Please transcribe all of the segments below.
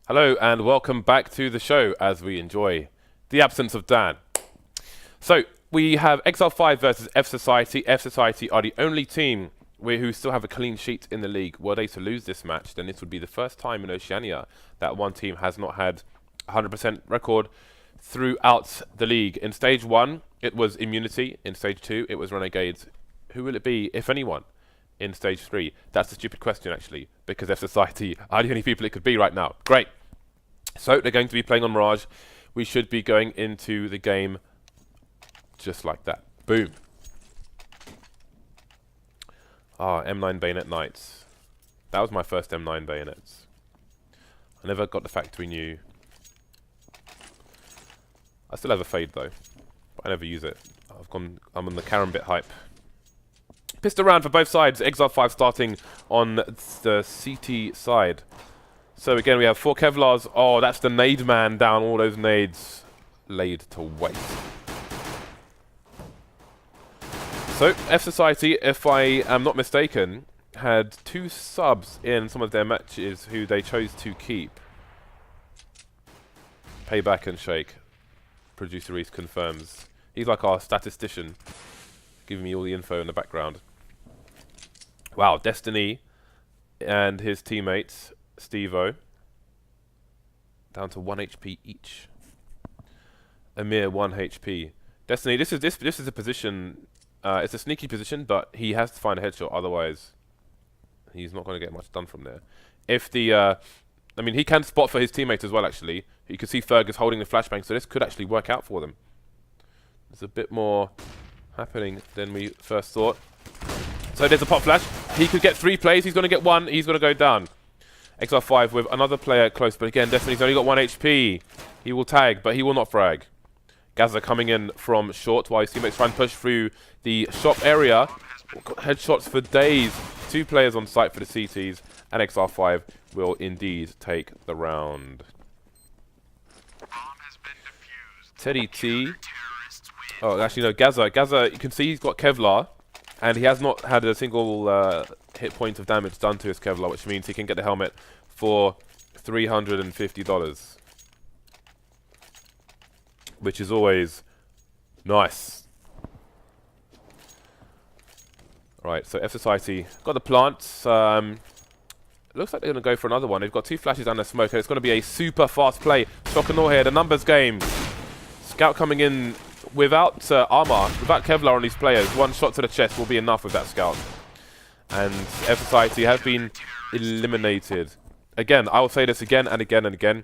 Hello and welcome back to the show as we enjoy the absence of Dan. So we have Exile5 versus fSociety. fSociety are the only team who still have a clean sheet in the league. Were they to lose this match, then this would be the first time in Oceania that one team has not had 100% record throughout the league. In stage 1, it was Immunity. In stage 2, it was Renegades. Who will it be, if anyone, in stage 3? That's a stupid question, actually, because fSociety are the only people it could be right now. Great. So they're going to be playing on Mirage. We should be going into the game just like that. Boom. Ah, M9 Bayonet Knights. That was my first M9 Bayonets. I never got the factory new. I still have a Fade though, but I never use it. I'm on the Karambit hype. Pissed around for both sides. Exile5 starting on the CT side. So again, we have 4 Kevlars. Oh, that's the nade man down. All those nades laid to waste. So, fSociety, if I am not mistaken, had 2 subs in some of their matches who they chose to keep. Payback and Shake. Producer Reese confirms. He's like our statistician, giving me all the info in the background. Wow, Destiny and his teammates, Steve-O, down to 1 HP each. A mere 1 HP. Destiny, this is a position. It's a sneaky position, but he has to find a headshot. Otherwise, he's not going to get much done from there. If the, I mean, he can spot for his teammates as well. Actually, you can see Fergus holding the flashbang, so this could actually work out for them. There's a bit more happening than we first thought. So there's a pop flash. He could get 3 plays. He's going to get 1. He's going to go down. Exile5 with another player close, but again, Destiny's only got 1 HP. He will tag, but he will not frag. Gaza coming in from short while his teammates try and push through the shop area. Got headshots for days. 2 players on site for the CTs, and Exile5 will indeed take the round. Teddy T. Oh, actually no, Gaza. Gaza, you can see he's got Kevlar, and he has not had a single hit point of damage done to his Kevlar, which means he can get the helmet for $350. Which is always nice. Right, so fSociety got the plants. Looks like they're going to go for another one. They've got 2 flashes and a smoke, and it's going to be a super fast play. Shock and awe here, the numbers game. Scout coming in without armor, without Kevlar on these players. 1 shot to the chest will be enough with that Scout. And fSociety have been eliminated. Again, I will say this again and again and again.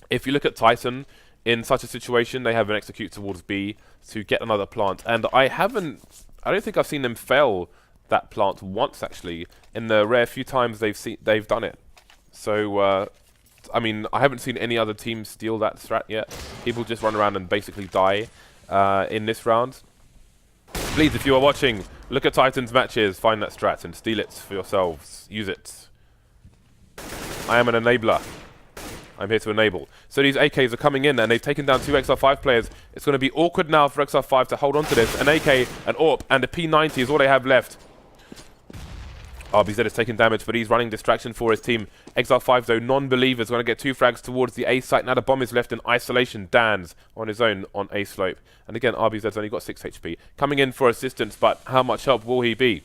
If you look at Titan, in such a situation, they have an execute towards B to get another plant. And I don't think I've seen them fail that plant once, actually, in the rare few times they've done it. So, I mean, I haven't seen any other team steal that strat yet. People just run around and basically die in this round. Please, if you are watching, look at Titan's matches, find that strat and steal it for yourselves. Use it. I am an enabler. I'm here to enable. So these AKs are coming in and they've taken down 2 XR5 players. It's going to be awkward now for XR5 to hold on to this. An AK, an AWP, and a P90 is all they have left. RBZ is taking damage, but he's running distraction for his team. XR5, though, non-believers, going to get 2 frags towards the A site. Now the bomb is left in isolation. Dan's on his own on A slope. And again, RBZ's only got 6 HP. Coming in for assistance, but how much help will he be?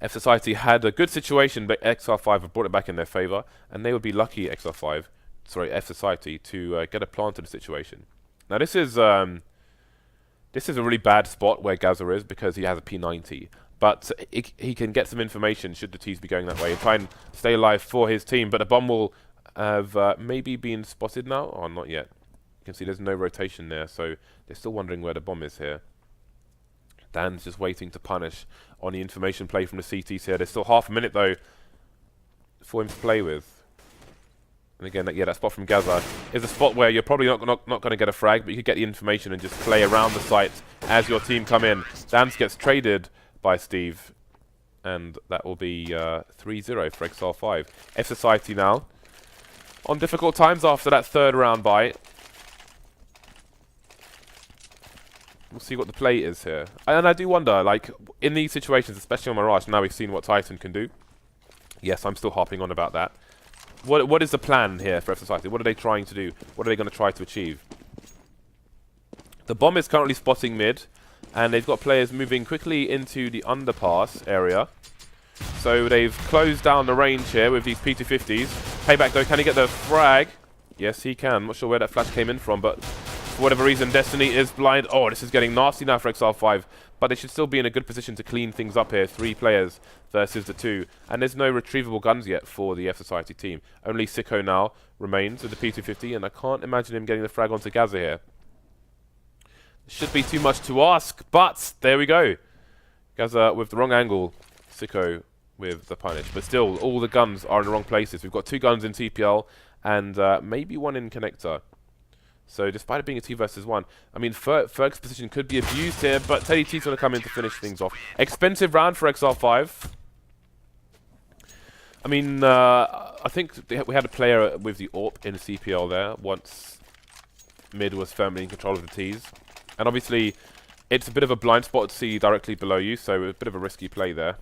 fSociety had a good situation, but XR5 have brought it back in their favor, and they would be lucky, fSociety, to get a planted situation. Now this is a really bad spot where Gaza is because he has a P90, but he can get some information should the T's be going that way and try and stay alive for his team. But the bomb will have maybe been spotted now, or not yet. You can see there's no rotation there, so they're still wondering where the bomb is here. Dan's just waiting to punish on the information play from the CTs here. There's still half a minute, though, for him to play with. And again, yeah, that spot from Gaza is a spot where you're probably not going to get a frag, but you could get the information and just play around the site as your team come in. Dan's gets traded by Steve, and that will be 3-0 for Exile5. fSociety now on difficult times after that 3rd round bye. We'll see what the play is here. And I do wonder, like, in these situations, especially on Mirage, now we've seen what Titan can do. Yes, I'm still harping on about that. What is the plan here for fSociety? What are they trying to do? What are they going to try to achieve? The bomb is currently spotting mid, and they've got players moving quickly into the underpass area. So they've closed down the range here with these P250s. Payback though, can he get the frag? Yes, he can. Not sure where that flash came in from, but for whatever reason, Destiny is blind. Oh, this is getting nasty now for Exile5. But they should still be in a good position to clean things up here. 3 players versus the 2. And there's no retrievable guns yet for the fSociety team. Only Sicko now remains with the P250, and I can't imagine him getting the frag onto Gaza here. Should be too much to ask, but there we go. Gaza with the wrong angle. Sicko with the punish. But still, all the guns are in the wrong places. We've got 2 guns in TPL and maybe 1 in connector. So despite it being a 2 versus 1, I mean, Ferg's position could be abused here, but Teddy T's going to come in to finish things off. Expensive round for Exile5. I mean, I think we had a player with the AWP in the CPL there once mid was firmly in control of the T's. And obviously, it's a bit of a blind spot to see directly below you, so a bit of a risky play there.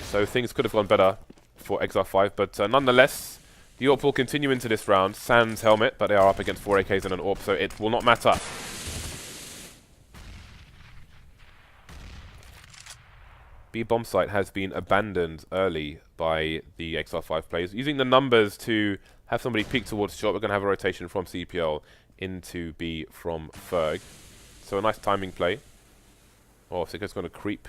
So things could have gone better for Exile5, but nonetheless, the AWP will continue into this round. Sans helmet, but they are up against 4 AKs and an AWP, so it will not matter. B bomb site has been abandoned early by the Exile5 players. Using the numbers to have somebody peek towards shot, we're going to have a rotation from CPL into B from Ferg. So a nice timing play. Oh, Sicko's going to creep.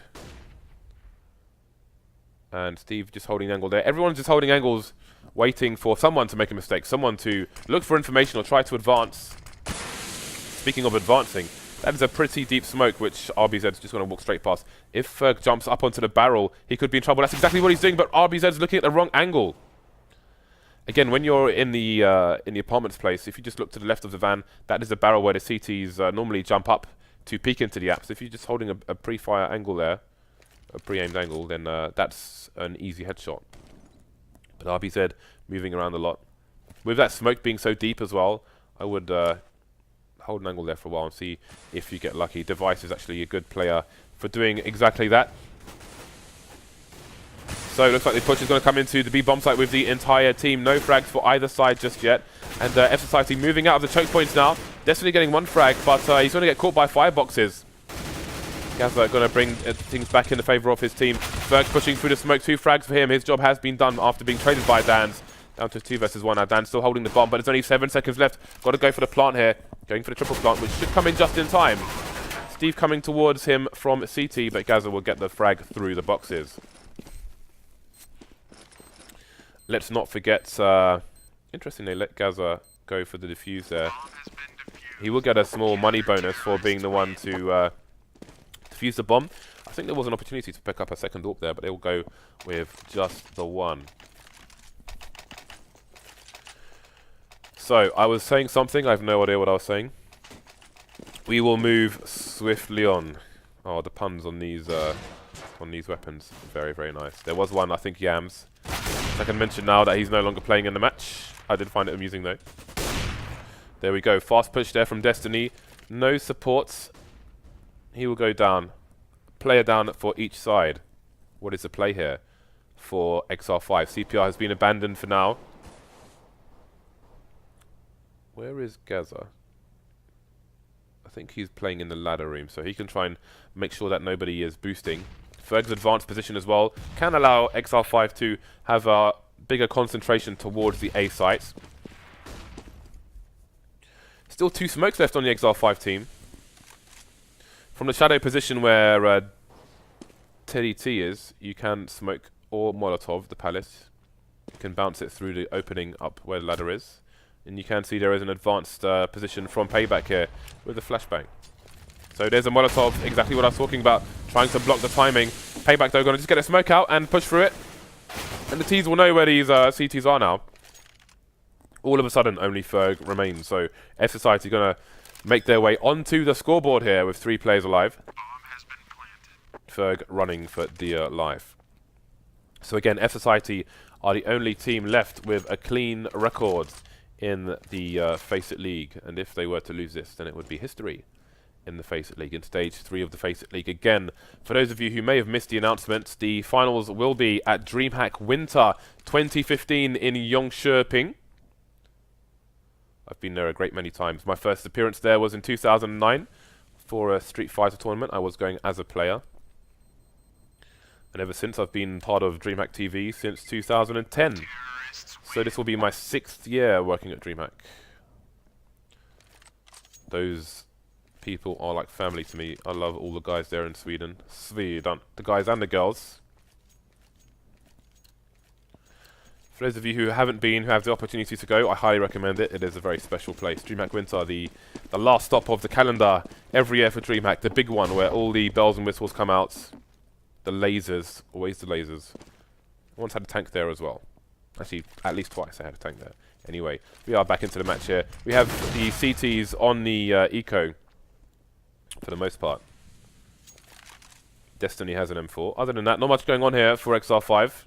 And Steve just holding angle there. Everyone's just holding angles, waiting for someone to make a mistake, someone to look for information or try to advance. Speaking of advancing, that is a pretty deep smoke, which RBZ is just going to walk straight past. If Ferg jumps up onto the barrel, he could be in trouble. That's exactly what he's doing, but RBZ is looking at the wrong angle. Again, when you're in the apartments place, if you just look to the left of the van, that is the barrel where the CTs normally jump up to peek into the apps. If you're just holding a pre-fire angle there, a pre-aimed angle, then that's an easy headshot. But RBZ moving around a lot. With that smoke being so deep as well, I would hold an angle there for a while and see if you get lucky. Device is actually a good player for doing exactly that. So it looks like the push is going to come into the B bomb site with the entire team. No frags for either side just yet. And fSociety moving out of the choke points now. Destiny getting 1 frag, but he's going to get caught by fireboxes. Gaza going to bring things back in the favour of his team. Ferg pushing through the smoke. 2 frags for him. His job has been done after being traded by Dan's. Down to 2 versus 1 now. Dan's still holding the bomb, but there's only 7 seconds left. Got to go for the plant here. Going for the triple plant, which should come in just in time. Steve coming towards him from CT, but Gaza will get the frag through the boxes. Let's not forget, interestingly, let Gaza go for the defuse there. He will get a small money bonus for being the one to defuse the bomb. I think there was an opportunity to pick up a second AWP there, but they will go with just the 1. So, I was saying something, I have no idea what I was saying. We will move swiftly on. Oh, the puns on these weapons. Very, very nice. There was one, I think, Yams. I can mention now that he's no longer playing in the match. I did find it amusing though. There we go. Fast push there from Destiny. No supports. He will go down. Player down for each side. What is the play here for Exile5? CPR has been abandoned for now. Where is Gaza? I think he's playing in the ladder room, so he can try and make sure that nobody is boosting. Ferg's advanced position as well can allow Exile5 to have a bigger concentration towards the A sites. Still 2 smokes left on the Exile5 team. From the shadow position where Teddy T is, you can smoke or Molotov the palace. You can bounce it through the opening up where the ladder is. And you can see there is an advanced position from Payback here with a flashbang. So there's a Molotov, exactly what I was talking about, trying to block the timing. Payback though, going to just get a smoke out and push through it. And the T's will know where these CTs are now. All of a sudden, only Ferg remains. So fSociety going to make their way onto the scoreboard here with 3 players alive. Ferg running for dear life. So again, fSociety are the only team left with a clean record in the FACEIT League. And if they were to lose this, then it would be history in the FACEIT League, in Stage 3 of the FACEIT League. Again, for those of you who may have missed the announcement, the finals will be at DreamHack Winter 2015 in Yongshiping. I've been there a great many times. My first appearance there was in 2009 for a Street Fighter tournament. I was going as a player. And ever since, I've been part of DreamHack TV since 2010. So this will be my 6th year working at DreamHack. Those people are like family to me. I love all the guys there in Sweden. The guys and the girls. For those of you who haven't been, who have the opportunity to go, I highly recommend it. It is a very special place. DreamHack Winter, the last stop of the calendar every year for DreamHack. The big one where all the bells and whistles come out. The lasers. Always the lasers. I once had a tank there as well. Actually, at least twice I had a tank there. Anyway, we are back into the match here. We have the CTs on the Eco, for the most part. Destiny has an M4. Other than that, not much going on here for Exile5.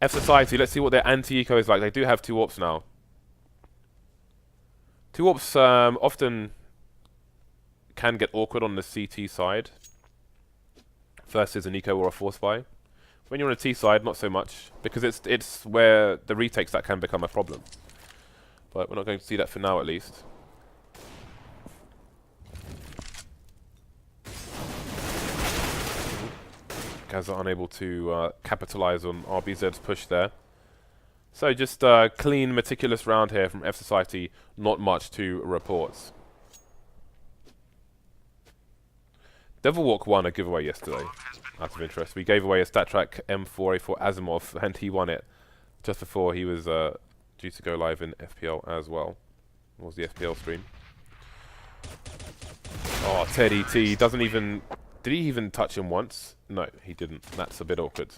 fSociety, let's see what their anti-eco is like. They do have 2 AWPs now. 2 AWPs often can get awkward on the CT side versus an eco or a force buy. When you're on a T side, not so much, because it's where the retakes that can become a problem. But we're not going to see that for now, at least. Guys are unable to capitalize on RBZ's push there. So just a clean, meticulous round here from fSociety. Not much to report. Devilwalk won a giveaway yesterday, out of interest. We gave away a StatTrak M4A for Asimov, and he won it just before he was due to go live in FPL as well. What was the FPL stream? Oh, Teddy T doesn't even... Did he even touch him once? No, he didn't. That's a bit awkward.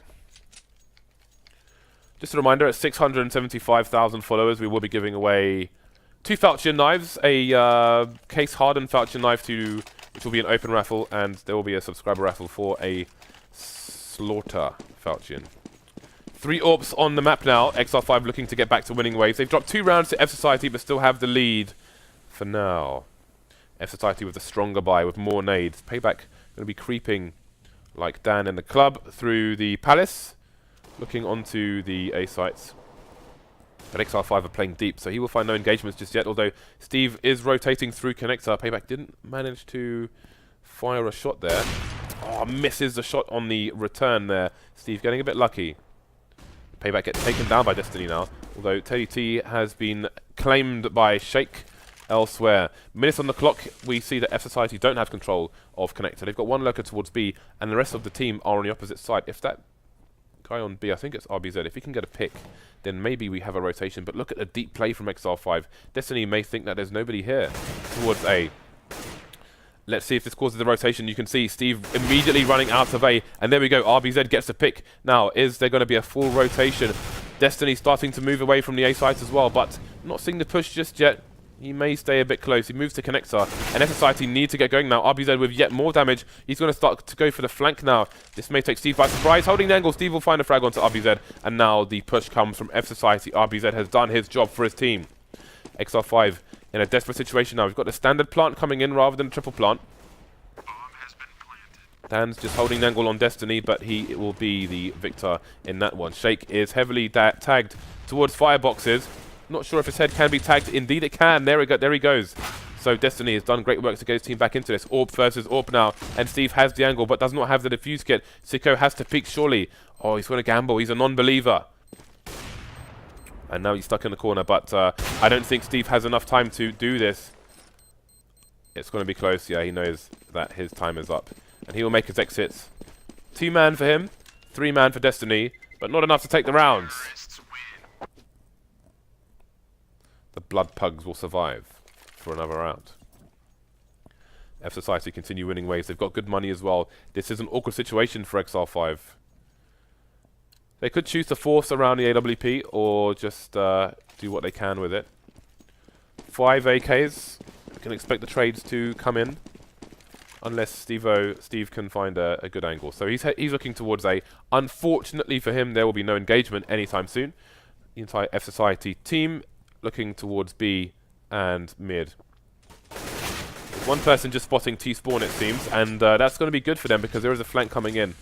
Just a reminder, at 675,000 followers, we will be giving away 2 falchion knives, a case-hardened falchion knife which will be an open raffle, and there will be a subscriber raffle for a slaughter falchion. 3 AWPs on the map now. Exile5 looking to get back to winning ways. They've dropped 2 rounds to fSociety, but still have the lead for now. fSociety with a stronger buy, with more nades. Payback going to be creeping like Dan in the club through the palace, looking onto the A sites. But Exile5 are playing deep, so he will find no engagements just yet, although Steve is rotating through connector. Payback didn't manage to fire a shot there. Oh, misses the shot on the return there. Steve getting a bit lucky. Payback gets taken down by Destiny now, although Teddy T has been claimed by Shake elsewhere. Minutes on the clock, we see that fSociety don't have control of connector. They've got 1 lurker towards B, and the rest of the team are on the opposite side. If that guy on B, I think it's RBZ, if he can get a pick, then maybe we have a rotation. But look at the deep play from Exile5. Destiny may think that there's nobody here towards A. Let's see if this causes the rotation. You can see Steve immediately running out of A, and there we go. RBZ gets a pick. Now, is there going to be a full rotation? Destiny starting to move away from the A site as well, but not seeing the push just yet. He may stay a bit close. He moves to connector, and fSociety need to get going now. RBZ with yet more damage. He's going to start to go for the flank now. This may take Steve by surprise. Holding the angle, Steve will find a frag onto RBZ, and now the push comes from fSociety. RBZ has done his job for his team. Exile5 in a desperate situation now. We've got the standard plant coming in rather than triple plant. Dan's just holding the angle on Destiny, but he will be the victor in that one. Shake is heavily tagged towards fireboxes. Not sure if his head can be tagged. Indeed it can. There we go. There he goes. So Destiny has done great work to get his team back into this. AWP versus AWP now. And Steve has the angle, but does not have the defuse kit. Sicko has to peek, surely. Oh, he's going to gamble. He's a non-believer. And now he's stuck in the corner, but I don't think Steve has enough time to do this. It's going to be close. Yeah, he knows that his time is up. And he will make his exits. 2-man for him. 3-man for Destiny. But not enough to take the rounds. The Blood Pugs will survive for another round. fSociety continue winning ways. They've got good money as well. This is an awkward situation for Exile5. They could choose to force around the AWP or just do what they can with it. 5 AKs. We can expect the trades to come in. Unless Steve can find a good angle. So he's looking towards A. Unfortunately for him, there will be no engagement anytime soon. The entire fSociety team looking towards B and mid. One person just spotting T-spawn, it seems, and that's going to be good for them because there is a flank coming in.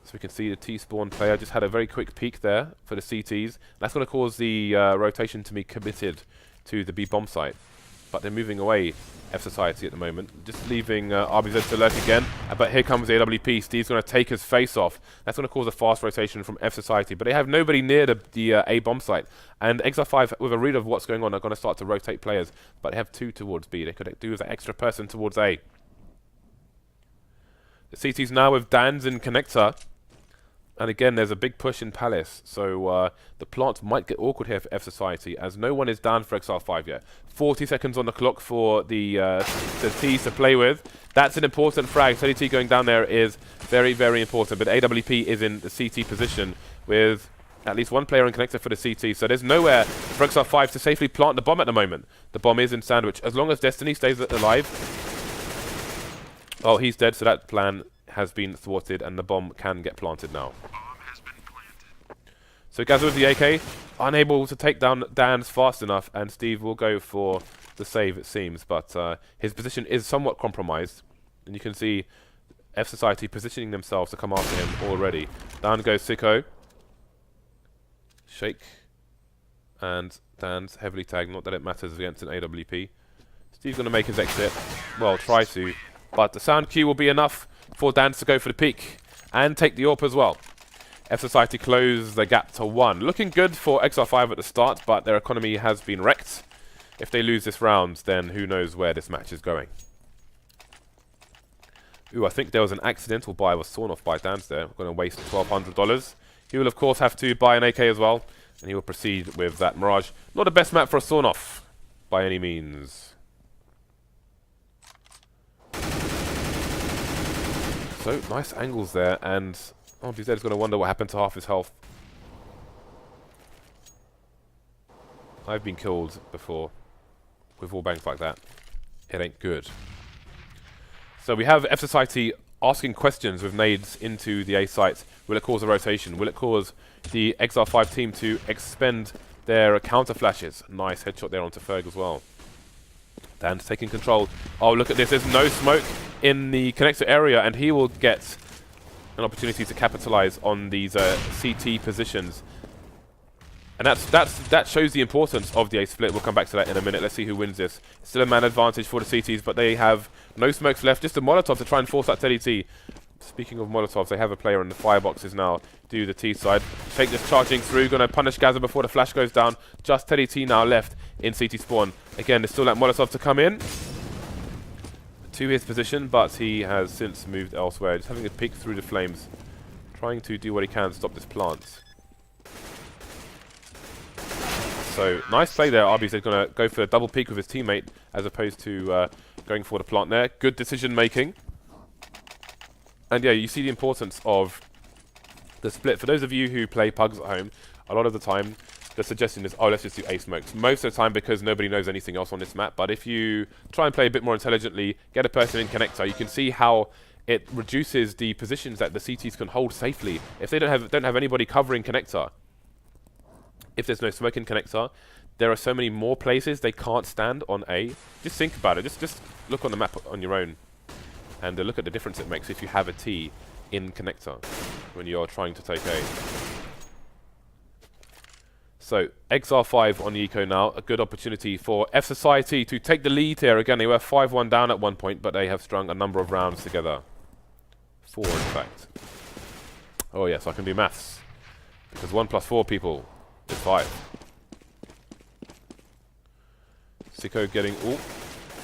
So we can see the T-spawn player just had a very quick peek there for the CTs. That's going to cause the rotation to be committed to the B bomb site. But they're moving away, fSociety at the moment. Just leaving RBZ to lurk again. But here comes the AWP. Steve's going to take his face off. That's going to cause a fast rotation from fSociety. But they have nobody near the A bomb site. And Exile5, with a read of what's going on, are going to start to rotate players. But they have 2 towards B. They could do with that extra person towards A. The CT's now with Dan's in connector. And again, there's a big push in Palace, so the plant might get awkward here for fSociety, as no one is down for Exile5 yet. 40 seconds on the clock for the T's to play with. That's an important frag. T going down there is very, very important, but AWP is in the CT position with at least one player in connector for the CT, so there's nowhere for Exile5 to safely plant the bomb at the moment. The bomb is in Sandwich. As long as Destiny stays alive... Oh, he's dead, so that plan has been thwarted and the bomb can get planted now. So Gaza with the AK, unable to take down Dan's fast enough, and Steve will go for the save, it seems, but his position is somewhat compromised, and you can see fSociety positioning themselves to come after him already. Down goes Sicko. Shake. And Dan's heavily tagged, not that it matters against an AWP. Steve's going to make his exit, well, try to, but the sound cue will be enough for Dance to go for the peak and take the AWP as well. fSociety close the gap to 1. Looking good for Exile5 at the start, but their economy has been wrecked. If they lose this round, then who knows where this match is going. Ooh, I think there was an accidental buy was sawn off by Dance there. We're going to waste $1,200. He will, of course, have to buy an AK as well, and he will proceed with that Mirage. Not the best map for a sawn off, by any means. So, nice angles there, and RBZ is going to wonder what happened to half his health. I've been killed before with wall bangs like that. It ain't good. So we have fSociety asking questions with nades into the A site. Will it cause a rotation? Will it cause the Exile5 team to expend their counter flashes? Nice headshot there onto Ferg as well. Dan's taking control. Oh, look at this. There's no smoke in the connector area, and he will get an opportunity to capitalize on these CT positions. And that shows the importance of the A split. We'll come back to that in a minute. Let's see who wins this. Still a man advantage for the CTs, but they have no smokes left. Just a Molotov to try and force that Teddy T. Speaking of Molotovs, they have a player in the fireboxes now. Do the T side. Shake just charging through. Going to punish Gaza before the flash goes down. Just Teddy T now left in CT spawn. Again, there's still that Molotov to come in to his position, but he has since moved elsewhere. Just having a peek through the flames. Trying to do what he can to stop this plant. So, nice play there. RBZ going to go for a double peek with his teammate as opposed to going for the plant there. Good decision making. And yeah, you see the importance of the split. For those of you who play pugs at home, a lot of the time the suggestion is, oh, let's just do A smokes. Most of the time because nobody knows anything else on this map. But if you try and play a bit more intelligently, get a person in connector, you can see how it reduces the positions that the CTs can hold safely. If they don't have anybody covering connector, if there's no smoke in connector, there are so many more places they can't stand on A. Just think about it. Just look on the map on your own. And look at the difference it makes if you have a T in connector when you're trying to take A. So, Exile5 on the eco now. A good opportunity for fSociety to take the lead here. Again, they were 5-1 down at one point, but they have strung a number of rounds together. 4, in fact. Oh, yes, I can do maths. Because 1 plus 4 people is 5. Sicko getting... Ooh,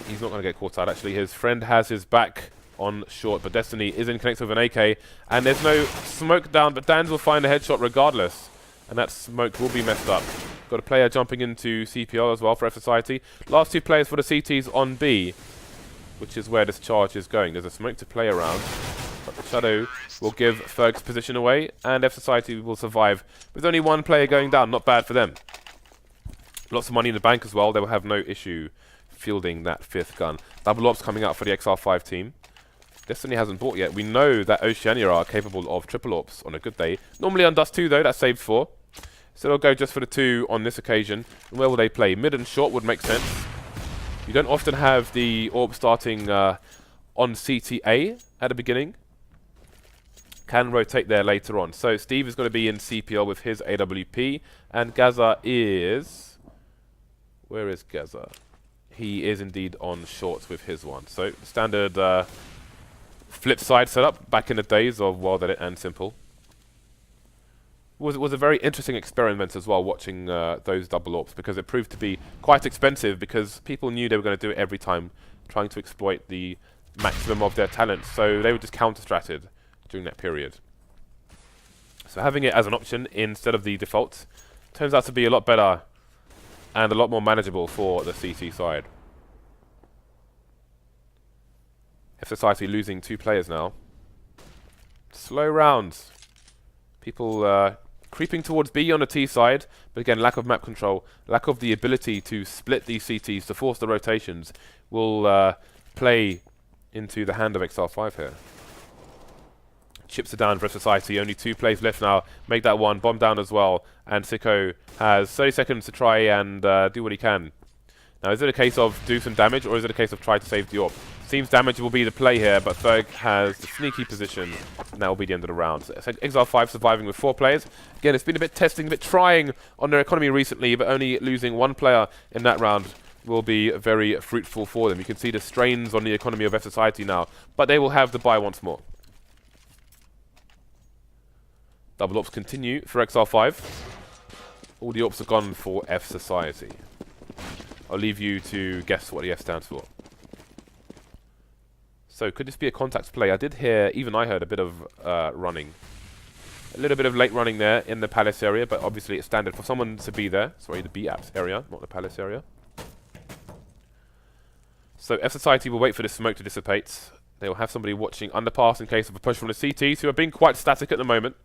he's not going to get caught out, actually. His friend has his back on short, but Destiny is in connector with an AK, and there's no smoke down, but Dan's will find a headshot regardless, and that smoke will be messed up. Got a player jumping into CPL as well for fSociety. Last 2 players for the CTs on B, which is where this charge is going. There's a smoke to play around, but the shadow will give Ferg's position away, and fSociety will survive with only 1 player going down. Not bad for them. Lots of money in the bank as well. They will have no issue fielding that 5th gun. Double ops coming out for the Exile5 team. Destiny hasn't bought yet. We know that Oceania are capable of triple ops on a good day. Normally on Dust 2 though, that's saved for. So they'll go just for the 2 on this occasion. And where will they play? Mid and short would make sense. You don't often have the AWP starting on CTA at the beginning. Can rotate there later on. So Steve is going to be in CPL with his AWP, and Gaza is... Where is Gaza? He is indeed on shorts with his one. So standard flip side setup back in the days of Wild Edit and Simple. Was a very interesting experiment as well, watching those double AWPs, because it proved to be quite expensive because people knew they were going to do it every time, trying to exploit the maximum of their talent. So they were just counter-stratted during that period. So having it as an option instead of the default turns out to be a lot better and a lot more manageable for the CT side. fSociety losing 2 players now. Slow rounds. People creeping towards B on the T side, but again, lack of map control, lack of the ability to split these CTs to force the rotations will play into the hand of Exile5 here. Chips are down for fSociety, only 2 plays left now. Make that one, bomb down as well, and Sicko has 30 seconds to try and do what he can. Now, is it a case of do some damage, or is it a case of try to save the AWP? Seems damage will be the play here, but Ferg has the sneaky position, and that will be the end of the round. So Exile5 surviving with 4 players. Again, it's been a bit testing, a bit trying on their economy recently, but only losing 1 player in that round will be very fruitful for them. You can see the strains on the economy of fSociety now, but they will have the buy once more. Double AWPs continue for Exile5. All the AWPs are gone for fSociety. I'll leave you to guess what the F stands for. So, could this be a contact play? I did hear, even I heard a bit of running. A little bit of late running there in the Palace area, but obviously it's standard for someone to be there. Sorry, the B-Apps area, not the Palace area. So, fSociety will wait for this smoke to dissipate. They will have somebody watching underpass in case of a push from the CTs, who are being quite static at the moment.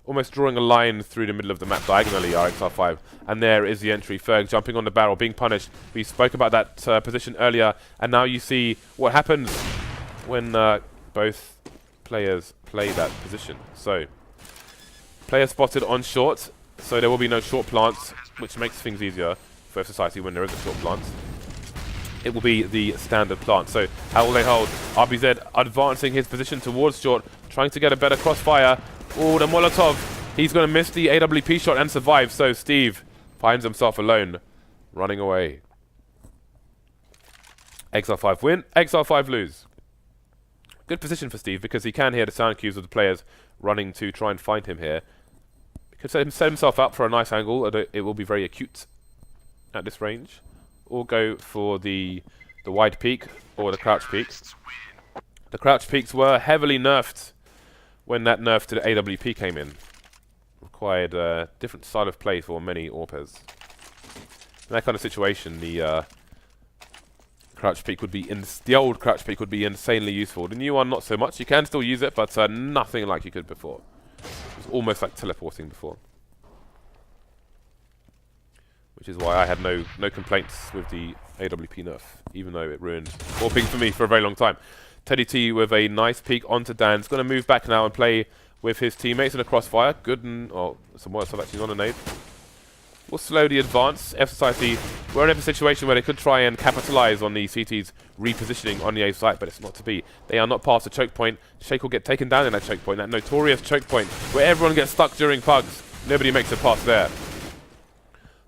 Almost drawing a line through the middle of the map diagonally are Exile5. And there is the entry. Ferg jumping on the barrel, being punished. We spoke about that position earlier, and now you see what happens when both players play that position. So, player spotted on short, so there will be no short plants, which makes things easier for fSociety when there is a short plant. It will be the standard plant. So, how will they hold? RBZ advancing his position towards short, trying to get a better crossfire. Oh, the Molotov. He's going to miss the AWP shot and survive. So Steve finds himself alone, running away. Exile5 win, Exile5 lose. Good position for Steve because he can hear the sound cues of the players running to try and find him here. He could set himself up for a nice angle. It will be very acute at this range. Or go for the wide peak or the crouch peak. The crouch peaks were heavily nerfed when that nerf to the AWP came in. Required a different style of play for many AWPers. In that kind of situation, the crouch peak would be the old crouch peak would be insanely useful. The new one, not so much. You can still use it, but nothing like you could before. It was almost like teleporting before. Which is why I had no complaints with the AWP nerf, even though it ruined AWPing for me for a very long time. Teddy T with a nice peek onto Dan. He's going to move back now and play with his teammates in a crossfire. Good and... Oh, some more stuff actually on a nade. We'll slowly advance. fSociety were in a situation where they could try and capitalize on the CT's repositioning on the A site, but it's not to be. They are not past the choke point. Shake will get taken down in that choke point, that notorious choke point where everyone gets stuck during pugs. Nobody makes it past there.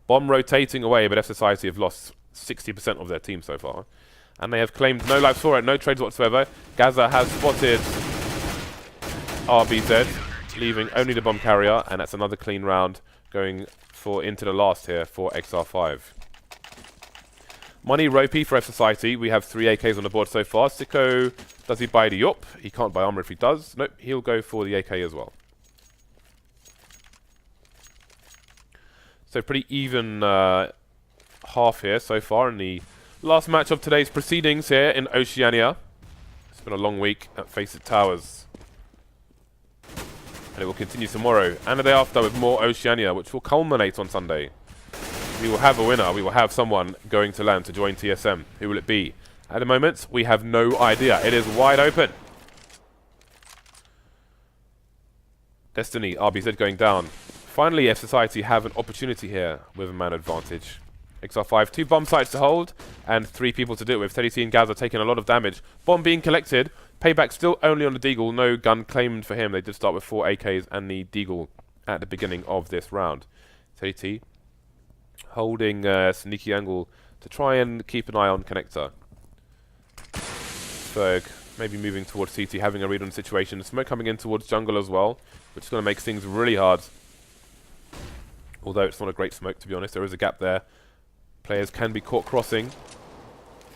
Bomb rotating away, but fSociety have lost 60% of their team so far. And they have claimed no lives for it, no trades whatsoever. Gaza has spotted RBZ, leaving only the bomb carrier, and that's another clean round going for into the last here for Exile5. Money ropey for fSociety. We have 3 AKs on the board so far. Sicko, does he buy the UP? He can't buy armor if he does. Nope, he'll go for the AK as well. So pretty even half here so far in the last match of today's proceedings here in Oceania. It's been a long week at FACEIT Towers. And it will continue tomorrow and the day after with more Oceania, which will culminate on Sunday. We will have a winner. We will have someone going to land to join TSM. Who will it be? At the moment, we have no idea. It is wide open. Destiny, RBZ going down. Finally, fSociety have an opportunity here with a man advantage. Exile5, 2 bomb sites to hold, and 3 people to do it with. Teddy and Gaz are taking a lot of damage. Bomb being collected. Payback still only on the Deagle. No gun claimed for him. They did start with 4 AKs and the Deagle at the beginning of this round. Teddy holding sneaky angle to try and keep an eye on Connector. Ferg maybe moving towards CT, having a read on the situation. Smoke coming in towards jungle as well, which is going to make things really hard. Although it's not a great smoke, to be honest. There is a gap there. Players can be caught crossing.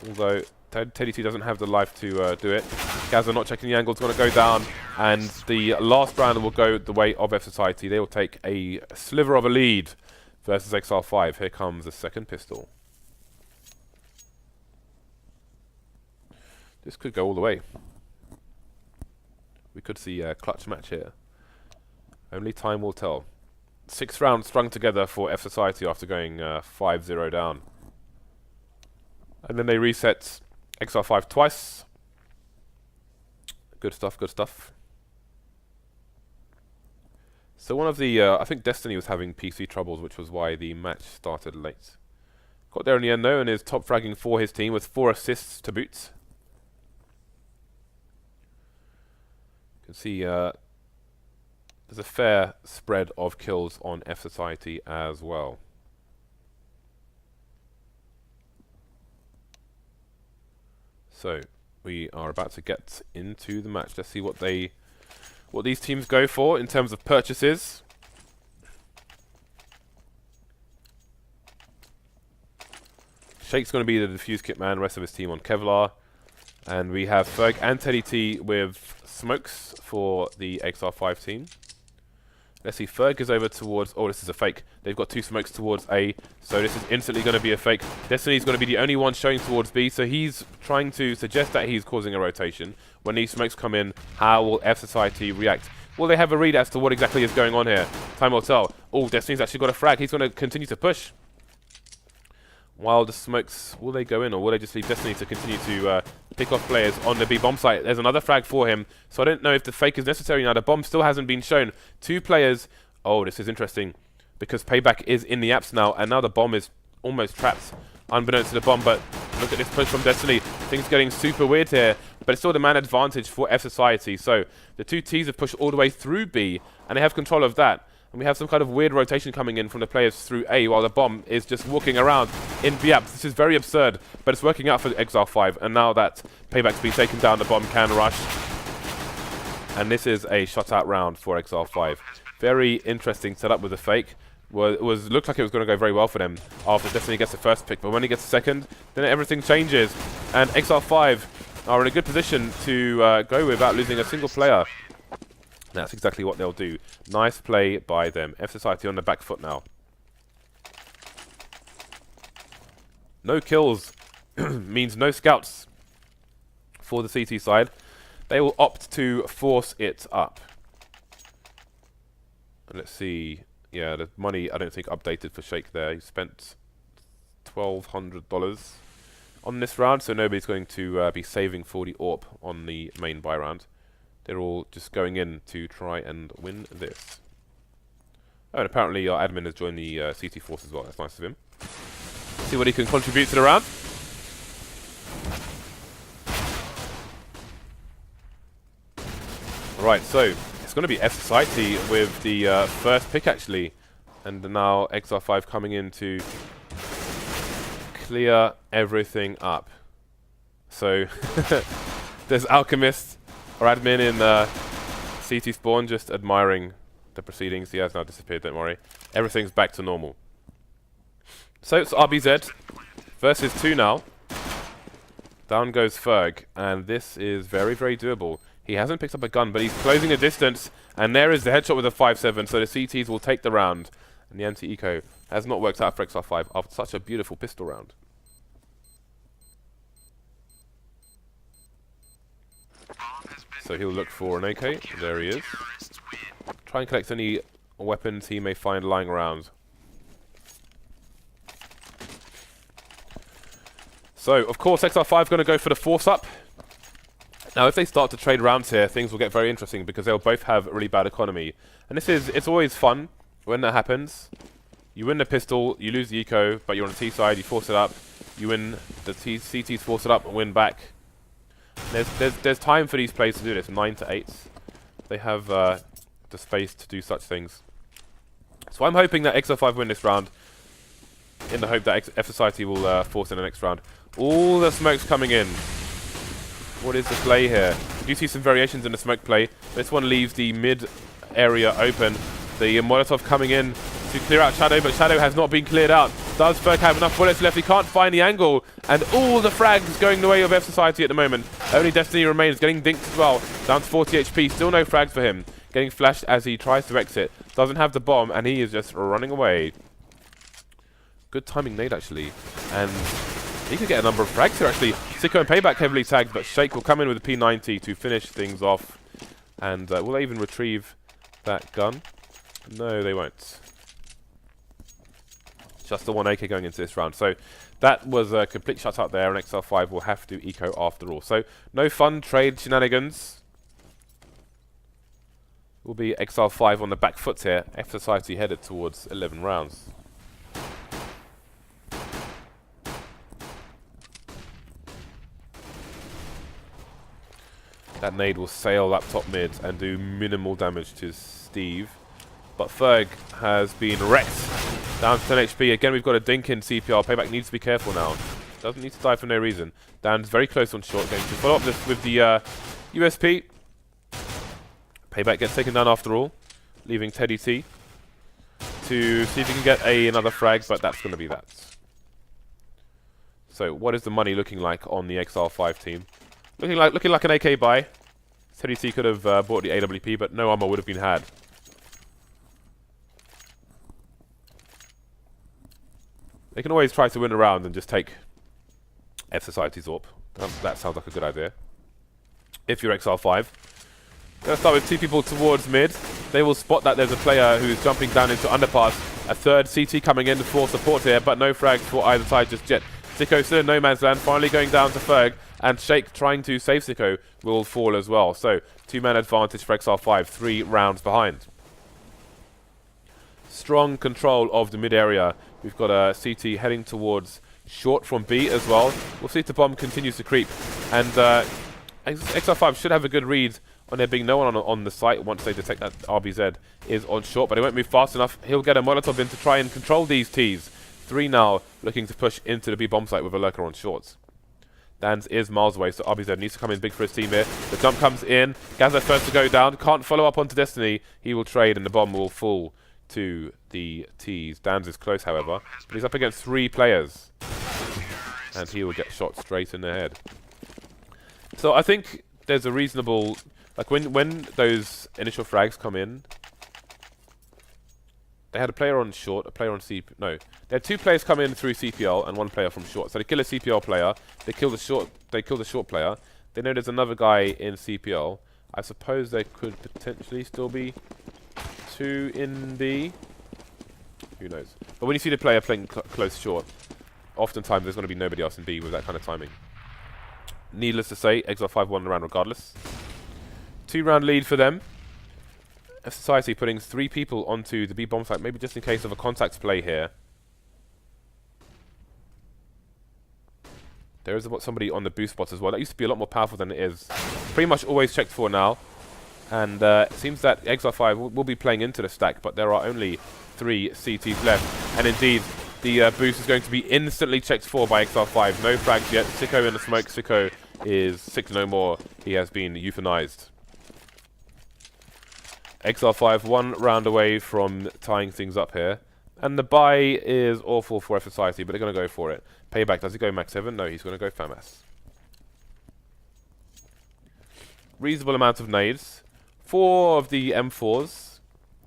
Although Teddy doesn't have the life to do it. Gaza not checking the angle. It's going to go down. And the last round will go the way of fSociety. They will take a sliver of a lead versus Exile5. Here comes the second pistol. This could go all the way. We could see a clutch match here. Only time will tell. 6 rounds strung together for fSociety after going 5-0 down. And then they reset Exile5 twice. Good stuff, good stuff. So one of the, I think Destiny was having PC troubles, which was why the match started late. Got there in the end though, and is top fragging for his team with 4 assists to boot. You can see there's a fair spread of kills on fSociety as well. So we are about to get into the match. Let's see what these teams go for in terms of purchases. Shake's going to be the defuse kit man, rest of his team on Kevlar. And we have Ferg and Teddy T with smokes for the Exile5 team. Let's see, Ferg is over towards... Oh, this is a fake. They've got 2 smokes towards A, so this is instantly going to be a fake. Destiny's going to be the only one showing towards B, so he's trying to suggest that he's causing a rotation. When these smokes come in, how will fSociety react? Will they have a read as to what exactly is going on here? Time will tell. Oh, Destiny's actually got a frag. He's going to continue to push. While the smokes, will they go in, or will they just leave Destiny to continue to pick off players on the B bomb site? There's another frag for him, so I don't know if the fake is necessary now. The bomb still hasn't been shown. 2 players. Oh, this is interesting, because Payback is in the apps now, and now the bomb is almost trapped, unbeknownst to the bomb. But look at this push from Destiny. Things getting super weird here, but it's still the man advantage for fSociety. So the 2 Ts have pushed all the way through B, and they have control of that. And we have some kind of weird rotation coming in from the players through A, while the bomb is just walking around in B apps. This is very absurd, but it's working out for Exile5. And now that Payback's been taken down, the bomb can rush. And this is a shutout round for Exile5. Very interesting setup with the fake. Looked like it was going to go very well for them after Destiny gets the first pick, but when he gets the second, then everything changes. And Exile5 are in a good position to go without losing a single player. That's exactly what they'll do. Nice play by them. fSociety on the back foot now. No kills means no scouts for the CT side. They will opt to force it up. And let's see. Yeah, the money I don't think updated for Shake there. He spent $1,200 on this round, so nobody's going to be saving for the AWP on the main buy round. They're all just going in to try and win this. Oh, and apparently our admin has joined the CT force as well. That's nice of him. See what he can contribute to the round. Right, so it's going to be fSociety with the first pick actually. And now Exile5 coming in to clear everything up. So there's Alchemist, our admin in CT spawn, just admiring the proceedings. He has now disappeared, don't worry. Everything's back to normal. So it's RBZ versus 2 now. Down goes Ferg, and this is very, very doable. He hasn't picked up a gun, but he's closing the distance, and there is the headshot with a 5-7, so the CTs will take the round. And the anti-eco has not worked out for Exile5 after such a beautiful pistol round. So he'll look for an AK. There he is. Try and collect any weapons he may find lying around. So, of course, Exile5 going to go for the force up. Now, if they start to trade rounds here, things will get very interesting because they'll both have a really bad economy. And it's always fun when that happens. You win the pistol, you lose the eco, but you're on the T side, you force it up. You win the CTs, force it up and win back. There's time for these players to do this, 9 to 8. They have the space to do such things. So I'm hoping that Exile5 win this round, in the hope that fSociety will force in the next round. All the smoke's coming in. What is the play here? You do see some variations in the smoke play. This one leaves the mid area open. The Molotov coming in to clear out Shadow, but Shadow has not been cleared out. Does Ferg have enough bullets left? He can't find the angle. And all the frags going the way of fSociety at the moment. Only Destiny remains, getting dinked as well. Down to 40 HP, still no frags for him. Getting flashed as he tries to exit. Doesn't have the bomb, and he is just running away. Good timing nade, actually. And he could get a number of frags here, actually. Sicko and Payback heavily tagged, but Shake will come in with a P90 to finish things off. And will they even retrieve that gun? No, they won't. Just the 1 AK going into this round. So that was a complete shutout there, and Exile5 will have to eco after all. So no fun trade shenanigans. Will be Exile5 on the back foot here. fSociety headed towards 11 rounds. That nade will sail up top mid and do minimal damage to Steve. But Ferg has been wrecked. Down to 10 HP. Again, we've got a dink in CPR. Payback needs to be careful now. Doesn't need to die for no reason. Dan's very close on short. Going to follow up this with the USP. Payback gets taken down after all, leaving Teddy T to see if he can get another frag, but that's going to be that. So what is the money looking like on the Exile5 team? Looking like an AK buy. Teddy T could have bought the AWP, but no armor would have been had. They can always try to win a round and just take fSociety's AWP. That sounds like a good idea. If you're Exile5. Gonna start with 2 people towards mid. They will spot that there's a player who's jumping down into underpass. A third CT coming in for support here, but no frags for either side just yet. Sicko still in no man's land, finally going down to Ferg, and Shake trying to save Sicko will fall as well. So 2-man advantage for Exile5, 3 rounds behind. Strong control of the mid area. We've got a CT heading towards short from B as well. We'll see if the bomb continues to creep. And Exile5 should have a good read on there being no one on the site once they detect that RBZ is on short, but he won't move fast enough. He'll get a Molotov in to try and control these Ts. 3 now, looking to push into the B bomb site with a lurker on shorts. Dan's is miles away, so RBZ needs to come in big for his team here. The jump comes in. Gaza first to go down. Can't follow up onto Destiny. He will trade, and the bomb will fall to the Ts. Dan's is close, however, but he's up against 3 players, and he will get shot straight in the head. So I think there's a reasonable... Like when those initial frags come in, they had a player on short, a player on CP. No, they had 2 players come in through CPL and 1 player from short. So they kill a CPL player, they kill the short player. They know there's another guy in CPL. I suppose there could potentially still be 2 in B. Who knows? But when you see the player playing close short, oftentimes there's going to be nobody else in B with that kind of timing. Needless to say, Exile5 won the round regardless. 2-round lead for them. fSociety putting 3 people onto the B bomb site, maybe just in case of a contact play here. There is somebody on the boost spots as well. That used to be a lot more powerful than it is. Pretty much always checked for now. And it seems that Exile5 will be playing into the stack, but there are only 3 CTs left. And indeed, the boost is going to be instantly checked for by Exile5. No frags yet. Sicko in the smoke. Sicko is sick no more. He has been euthanized. Exile5 1 round away from tying things up here. And the buy is awful for fSociety, but they're going to go for it. Payback, does he go max 7? No, he's going to go FAMAS. Reasonable amount of nades. 4 of the M4s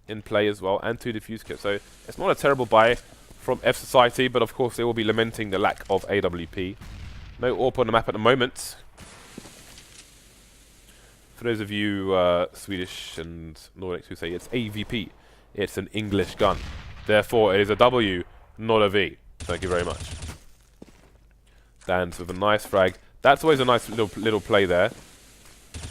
in play as well, and 2 defuse kits. So it's not a terrible buy from fSociety, but of course they will be lamenting the lack of AWP. No AWP on the map at the moment. For those of you Swedish and Nordics who say it's AVP, it's an English gun. Therefore, it is a W, not a V. Thank you very much. Dan's with a nice frag. That's always a nice little play there.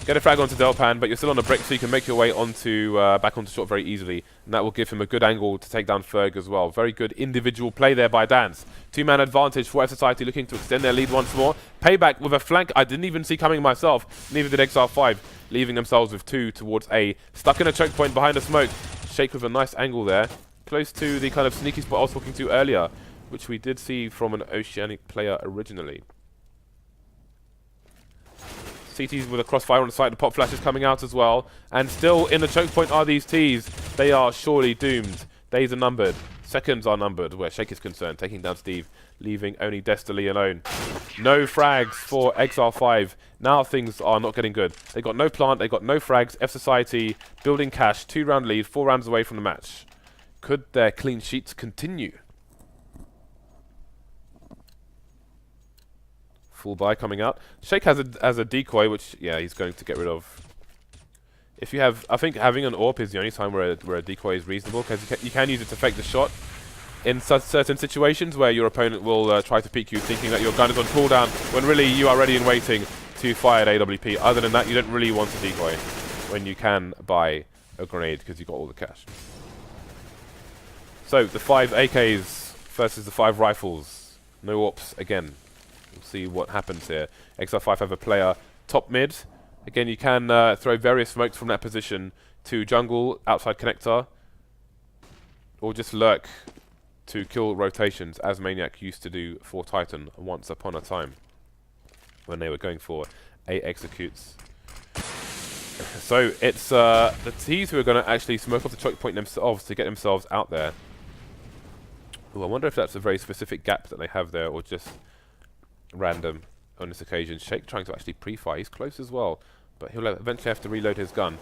Get a frag onto Delpan, but you're still on a brick, so you can make your way onto back onto short very easily. And that will give him a good angle to take down Ferg as well. Very good individual play there by Dance. Two-man advantage for fSociety, looking to extend their lead once more. Payback with a flank I didn't even see coming myself. Neither did Exile5, leaving themselves with 2 towards A. Stuck in a choke point behind the smoke. Shake with a nice angle there. Close to the kind of sneaky spot I was talking to earlier, which we did see from an Oceanic player originally. CTs with a crossfire on the side, the pop flash is coming out as well. And still in the choke point are these Ts. They are surely doomed. Days are numbered. Seconds are numbered where Shake is concerned. Taking down Steve, leaving only Destiny alone. No frags for Exile5. Now things are not getting good. They got no plant, they got no frags. fSociety building cash, 2-round lead, 4 rounds away from the match. Could their clean sheets continue? Full buy coming out. Shake has a decoy, which, yeah, he's going to get rid of. If you have, I think having an AWP is the only time where a decoy is reasonable, because you can use it to fake the shot in certain situations where your opponent will try to peek you thinking that your gun is on cooldown, when really you are ready and waiting to fire at AWP. Other than that, you don't really want a decoy when you can buy a grenade because you've got all the cash. So, the 5 AKs versus the 5 rifles. No AWPs again. We'll see what happens here. Exile5 have a player top mid. Again, you can throw various smokes from that position to jungle, outside connector, or just lurk to kill rotations, as Maniac used to do for Titan once upon a time when they were going for A executes. So it's the T's who are going to actually smoke off the choke point themselves to get themselves out there. Ooh, I wonder if that's a very specific gap that they have there, or just random on this occasion. Shake trying to actually pre-fire. He's close as well, but he'll eventually have to reload his gun.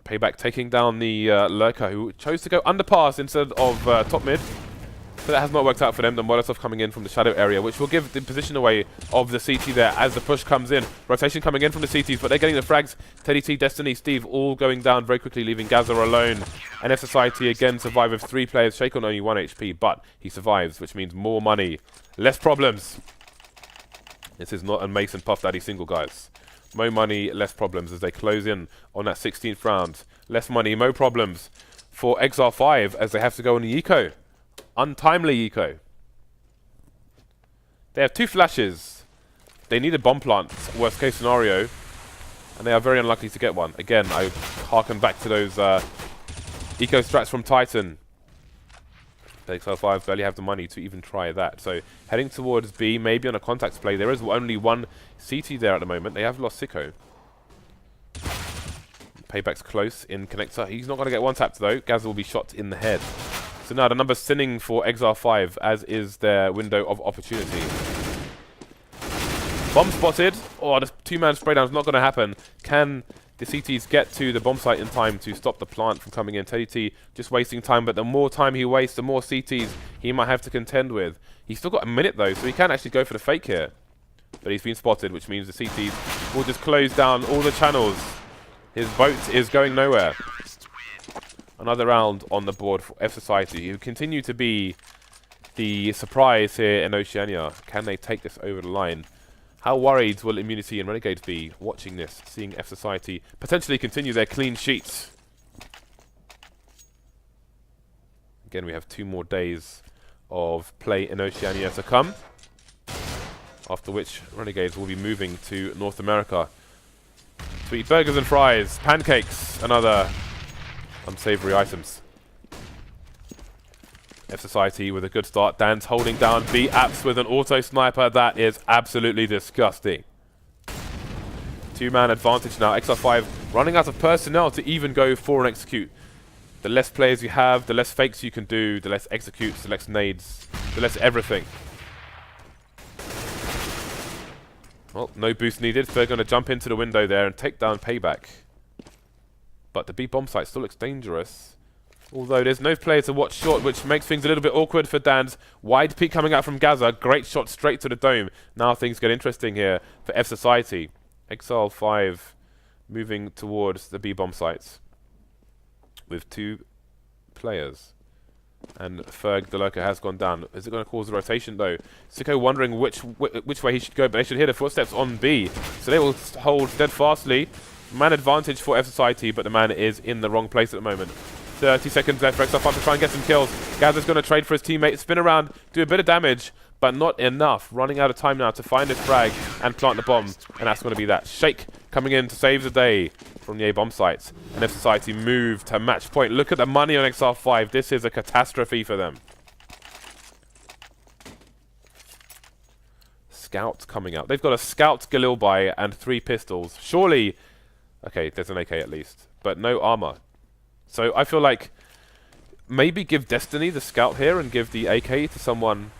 Payback taking down the lurker, who chose to go underpass instead of top mid. But that has not worked out for them. The Molotov coming in from the shadow area, which will give the position away of the CT there as the push comes in. Rotation coming in from the CTs, but they're getting the frags. Teddy T, Destiny, Steve all going down very quickly, leaving Gaza alone. And fSociety again survive with 3 players. Shake on only 1 HP, but he survives, which means more money. Less problems. This is not a Mason Puff Daddy single, guys. More money, less problems as they close in on that 16th round. Less money, more problems for Exile5 as they have to go on the eco. Untimely eco. They have 2 flashes. They need a bomb plant, worst case scenario, and they are very unlikely to get one. Again, I harken back to those eco strats from Titan. Exile5 barely have the money to even try that. So heading towards B, maybe on a contacts play. There is only 1 CT there at the moment. They have lost Sicko. Payback's close in connector. He's not going to get one tapped though. Gaz will be shot in the head. So now the number's thinning for Exile5, as is their window of opportunity. Bomb spotted. Oh, the 2-man spray down is not going to happen. Can the CTs get to the bomb site in time to stop the plant from coming in? Teddy T just wasting time, but the more time he wastes, the more CTs he might have to contend with. He's still got a minute though, so he can actually go for the fake here. But he's been spotted, which means the CTs will just close down all the channels. His boat is going nowhere. Another round on the board for fSociety, who continue to be the surprise here in Oceania. Can they take this over the line? How worried will Immunity and Renegades be watching this, seeing fSociety potentially continue their clean sheets? Again, we have 2 more days of play in Oceania to come, after which Renegades will be moving to North America to eat burgers and fries, pancakes, and other unsavory items. fSociety with a good start. Dan's holding down B. Apps with an auto sniper. That is absolutely disgusting. 2-man advantage now. Exile5 running out of personnel to even go for an execute. The less players you have, the less fakes you can do, the less executes, the less nades, the less everything. Well, no boost needed. So they're going to jump into the window there and take down Payback. But the B bomb site still looks dangerous. Although there's no player to watch short, which makes things a little bit awkward for Dan's. Wide peek coming out from Gaza. Great shot straight to the dome. Now things get interesting here for fSociety. Exile5 moving towards the B bomb sites with 2 players. And Ferg, the lurker, has gone down. Is it going to cause a rotation, though? Sicko wondering which way he should go, but they should hear the footsteps on B. So they will hold steadfastly. Man advantage for fSociety, but the man is in the wrong place at the moment. 30 seconds left for Exile5 to try and get some kills. Gazza's going to trade for his teammate, spin around, do a bit of damage, but not enough. Running out of time now to find his frag and plant the bomb. And that's going to be that. Shake coming in to save the day from the A bomb sites. And fSociety move to match point. Look at the money on Exile5. This is a catastrophe for them. Scout coming out. They've got a Scout Galilbai and 3 pistols. Surely... Okay, there's an AK at least. But no armor. So I feel like maybe give Destiny the Scout here and give the AK to someone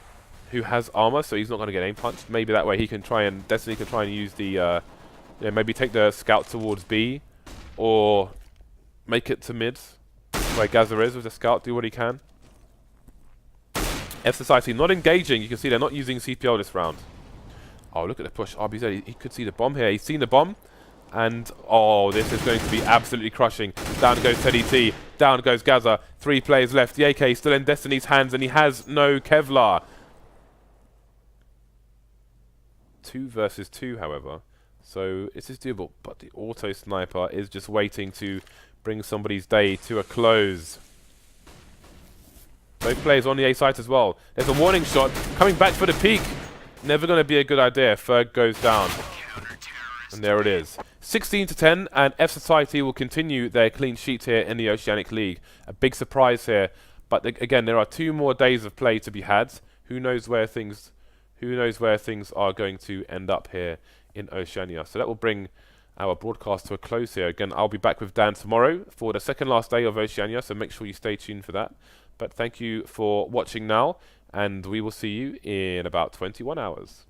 who has armor, so he's not going to get aim punched. Maybe that way he can try and Destiny can try and use the maybe take the Scout towards B, or make it to mid where Gaza is with the Scout. Do what he can. fSociety not engaging. You can see they're not using CPL this round. Oh, look at the push. RBZ, he could see the bomb here. He's seen the bomb. And, oh, this is going to be absolutely crushing. Down goes Teddy T. Down goes Gaza. 3 players left. The AK still in Destiny's hands, and he has no Kevlar. 2 versus 2, however. So, it is doable. But the auto sniper is just waiting to bring somebody's day to a close. Both players on the A site as well. There's a warning shot. Coming back for the peak. Never going to be a good idea. Ferg goes down. And there it is. 16-10, and fSociety will continue their clean sheet here in the Oceanic League. A big surprise here, but again, there are 2 more days of play to be had. Who knows where things are going to end up here in Oceania. So that will bring our broadcast to a close here. Again, I'll be back with Dan tomorrow for the second last day of Oceania, so make sure you stay tuned for that. But thank you for watching now, and we will see you in about 21 hours.